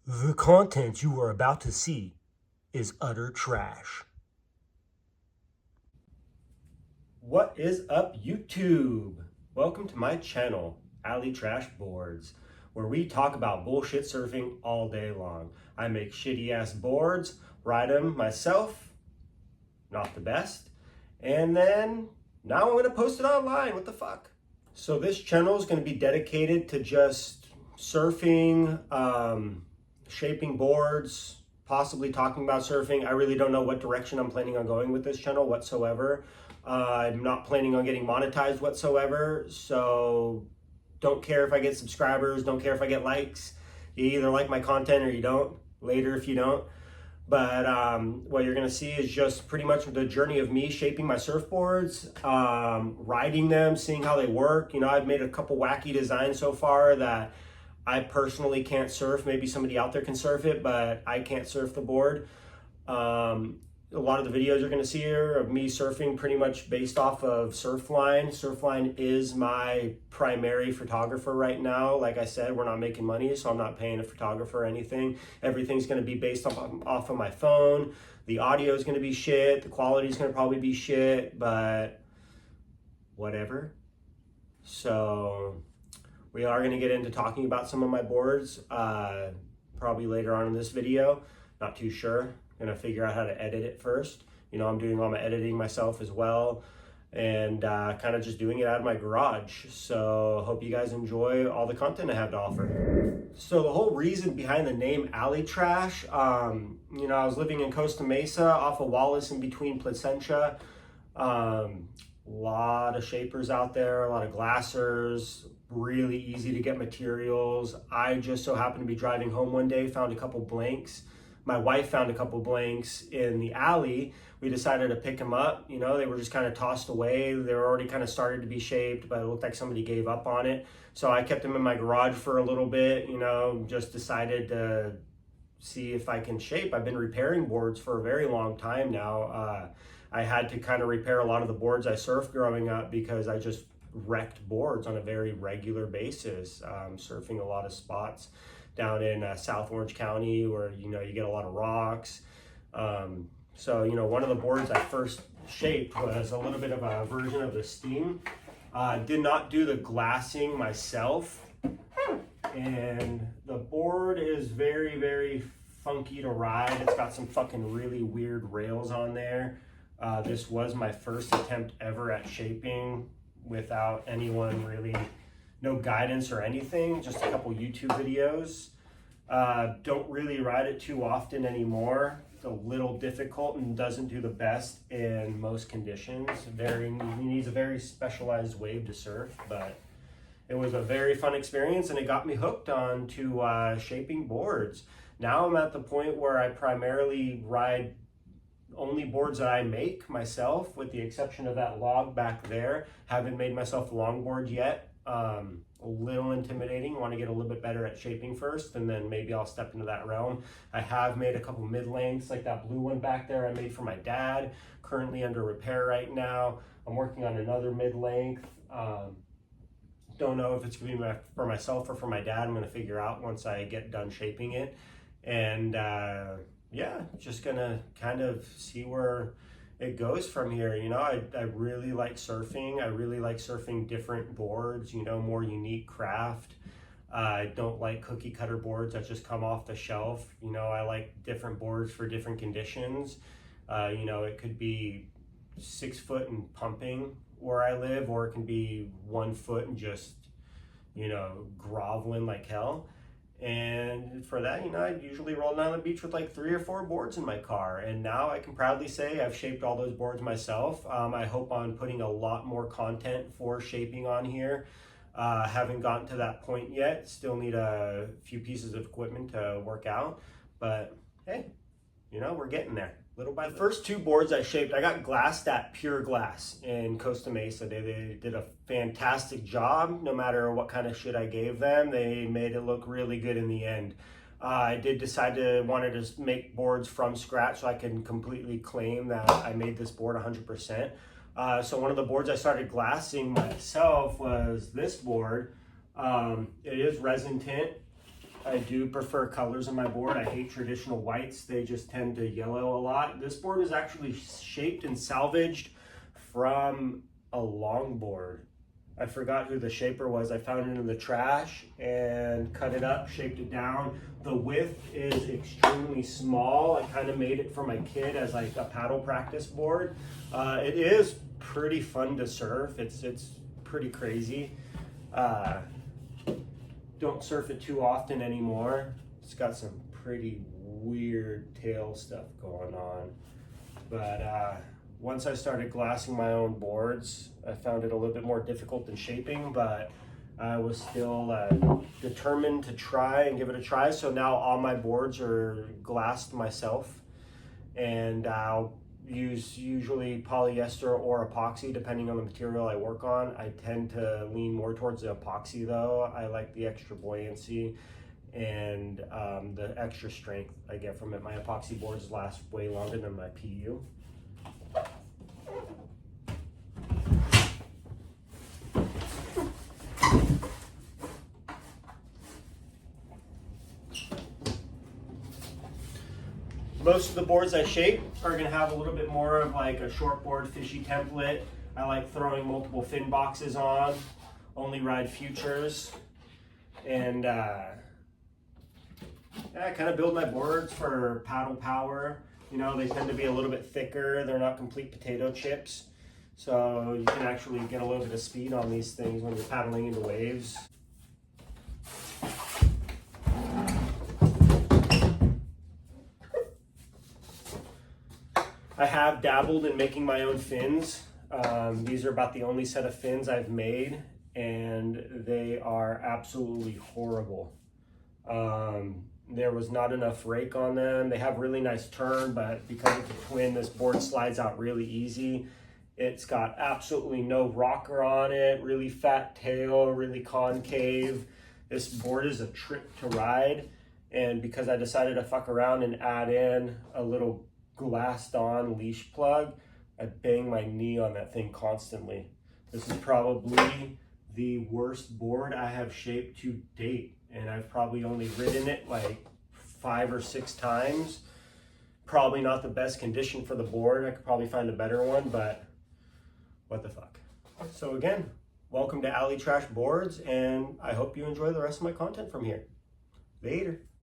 The content you are about to see is utter trash. What is up, YouTube? Welcome to my channel, Alley Trash Boards, where we talk about bullshit surfing all day long. I make shitty ass boards, ride them myself, not the best, and then now I'm gonna post it online. What the fuck? So this channel is gonna be dedicated to just surfing, shaping boards, possibly talking about surfing. I really don't know what direction I'm planning on going with this channel whatsoever. I'm not planning on getting monetized whatsoever, so don't care if I get subscribers, don't care if I get likes. You either like my content or you don't. Later if you don't. But what you're gonna see is just pretty much the journey of me shaping my surfboards, riding them, seeing how they work. You know, I've made a couple wacky designs so far that I personally can't surf. Maybe somebody out there can surf it, but I can't surf the board. A lot of the videos you're gonna see here of me surfing pretty much based off of Surfline. Surfline is my primary photographer right now. Like I said, we're not making money, so I'm not paying a photographer or anything. Everything's gonna be based off of my phone. The audio is gonna be shit. The quality is gonna probably be shit, but whatever. So we are gonna get into talking about some of my boards probably later on in this video. Not too sure. Gonna figure out how to edit it first. You know, I'm doing all my editing myself as well, and kind of just doing it out of my garage. So hope you guys enjoy all the content I have to offer. So the whole reason behind the name Alley Trash, you know, I was living in Costa Mesa off of Wallace in between Placentia. A lot of shapers out there, a lot of glassers, really easy to get materials. I just so happened to be driving home one day, found a couple blanks. My wife found a couple blanks in the alley. We decided to pick them up. You know, they were just kind of tossed away. They were already kind of started to be shaped, but it looked like somebody gave up on it. So I kept them in my garage for a little bit, you know, just decided to see if I can shape. I've been repairing boards for a very long time now. I had to kind of repair a lot of the boards I surfed growing up because I just wrecked boards on a very regular basis, surfing a lot of spots down in South Orange County where, you know, you get a lot of rocks. So, you know, one of the boards I first shaped was a little bit of a version of the Steam. Did not do the glassing myself. And the board is very, very funky to ride. It's got some fucking really weird rails on there. This was my first attempt ever at shaping without anyone really, no guidance or anything, just a couple YouTube videos. Don't really ride it too often anymore. It's a little difficult and doesn't do the best in most conditions. He needs a very specialized wave to surf, but it was a very fun experience and it got me hooked on to shaping boards. Now I'm at the point where I primarily ride only boards that I make myself, with the exception of that log back there. Haven't made myself a longboard yet. A little intimidating. Want to get a little bit better at shaping first, and then maybe I'll step into that realm. I have made a couple mid-lengths, like that blue one back there I made for my dad, currently under repair right now. I'm working on another mid-length. Don't know if it's gonna be for myself or for my dad. I'm gonna figure out once I get done shaping it. And yeah, just gonna kind of see where it goes from here. You know, I really like surfing. I really like surfing different boards, you know, more unique craft. I don't like cookie cutter boards that just come off the shelf. You know, I like different boards for different conditions. You know, it could be 6 foot and pumping where I live, or it can be 1 foot and just, you know, groveling like hell. And for that, you know, I usually roll down the beach with like 3 or 4 boards in my car. And now I can proudly say I've shaped all those boards myself. I hope on putting a lot more content for shaping on here. Haven't gotten to that point yet. Still need a few pieces of equipment to work out. But hey, you know, we're getting there. Little by the first 2 boards I shaped, I got glassed at Pure Glass in Costa Mesa. They did a fantastic job. No matter what kind of shit I gave them, they made it look really good in the end. I did decide to wanted to make boards from scratch so I can completely claim that I made this board 100%. So one of the boards I started glassing myself was this board. It is resin tint. I do prefer colors on my board. I hate traditional whites. They just tend to yellow a lot. This board is actually shaped and salvaged from a longboard. I forgot who the shaper was. I found it in the trash and cut it up, shaped it down. The width is extremely small. I kind of made it for my kid as like a paddle practice board. It is pretty fun to surf. It's pretty crazy. Don't surf it too often anymore. It's got some pretty weird tail stuff going on. But once I started glassing my own boards, I found it a little bit more difficult than shaping, but I was still determined to try and give it a try. So now all my boards are glassed myself, and I'll use usually polyester or epoxy depending on the material I work on. I tend to lean more towards the epoxy though. I like the extra buoyancy and the extra strength I get from it. My epoxy boards last way longer than my PU. Most of the boards I shape are going to have a little bit more of like a shortboard fishy template. I like throwing multiple fin boxes on, only ride futures, and I kind of build my boards for paddle power. You know, they tend to be a little bit thicker. They're not complete potato chips, so you can actually get a little bit of speed on these things when you're paddling into waves. I have dabbled in making my own fins. These are about the only set of fins I've made, and they are absolutely horrible. There was not enough rake on them. They have really nice turn, but because it's a twin, this board slides out really easy. It's got absolutely no rocker on it, really fat tail, really concave. This board is a trip to ride, and because I decided to fuck around and add in a little glassed on leash plug, I bang my knee on that thing constantly. This is probably the worst board I have shaped to date, and I've probably only ridden it like 5 or 6 times. Probably not the best condition for the board. I could probably find a better one, but what the fuck. So again, welcome to Alley Trash Boards, and I hope you enjoy the rest of my content from here. Later.